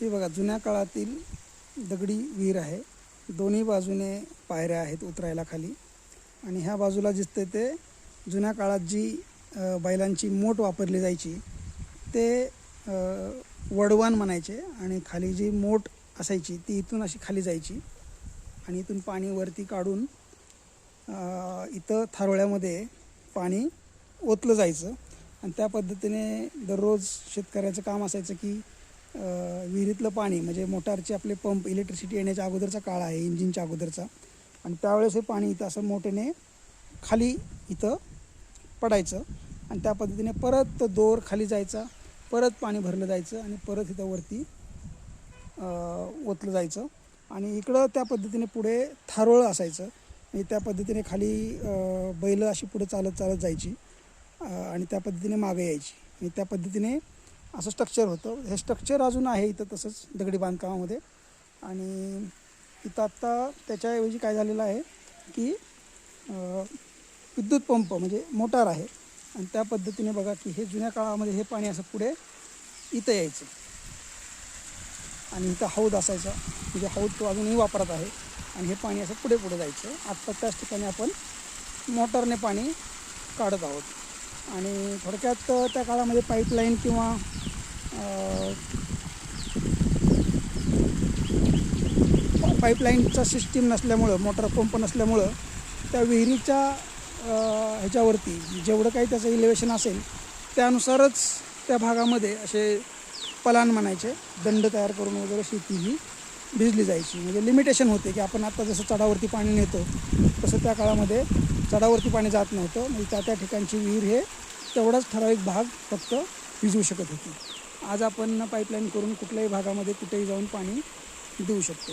हे बघा जुन्या काळातील दगडी विहीर आहे. दोन्ही बाजूने पायऱ्या आहेत उतरायला खाली. आणि ह्या बाजूला दिसते ते जुन्या काळात जी बैलांची मोट वापरली जायची ते वडवान म्हणायचे. आणि खाली जी मोट असायची ती इथून अशी खाली जायची आणि इथून पाणी वरती काढून इथं थारोळ्यामध्ये पाणी ओतलं जायचं. आणि त्या पद्धतीने दररोज शेतकऱ्याचं काम असायचं की विहिरीतलं पाणी म्हणजे मोटारचे आपले पंप इलेक्ट्रिसिटी येण्याच्या अगोदरचा काळ आहे, इंजिनच्या अगोदरचा. आणि त्यावेळेस हे पाणी इथं असं मोठ्याने खाली इथं पडायचं आणि त्या पद्धतीने परत दोर खाली जायचा, परत पाणी भरलं जायचं आणि परत इथं वरती ओतलं जायचं. आणि इकडं त्या पद्धतीने पुढे थारोळ असायचं आणि त्या पद्धतीने खाली बैल अशी पुढे चालत चालत जायची आणि त्या पद्धतीने मागे यायची आणि त्या पद्धतीने असं स्ट्रक्चर होतं. हे स्ट्रक्चर अजून आहे इथं तसंच दगडी बांधकामामध्ये. आणि इथं आत्ता त्याच्याऐवजी काय झालेलं आहे की विद्युत पंप म्हणजे मोटार आहे. आणि त्या पद्धतीने बघा की हे जुन्या काळामध्ये हे पाणी असं पुढे इथं यायचं आणि इथं हौद असायचा म्हणजे हौद तो अजूनही वापरत आहे आणि हे पाणी असं पुढे पुढे जायचं. आत्ता त्याच ठिकाणी आपण मोटारने पाणी काढत आहोत. आणि थोडक्यात त्या काळामध्ये पाईपलाईन किंवा पाईपलाईनचा सिस्टीम नसल्यामुळं, मोटार पंप नसल्यामुळं त्या विहिरीच्या ह्याच्यावरती जेवढं काही त्याचं इलेवेशन असेल त्यानुसारच त्या भागामध्ये असे पलान म्हणायचे दंड तयार करून वगैरे शेती ही भिजली जायची. म्हणजे लिमिटेशन होते की आपण आत्ता जसं चढावरती पाणी नेतो तसं त्या काळामध्ये चढावरती पाणी जात नव्हतं. म्हणजे त्या ठिकाणची विहीर हे तेवढाच ठराविक भाग फक्त भिजवू शकत होती. आज आपण पाईपलाईन करून कुठल्याही भागामध्ये कुठेही जाऊन पाणी देऊ शकतो.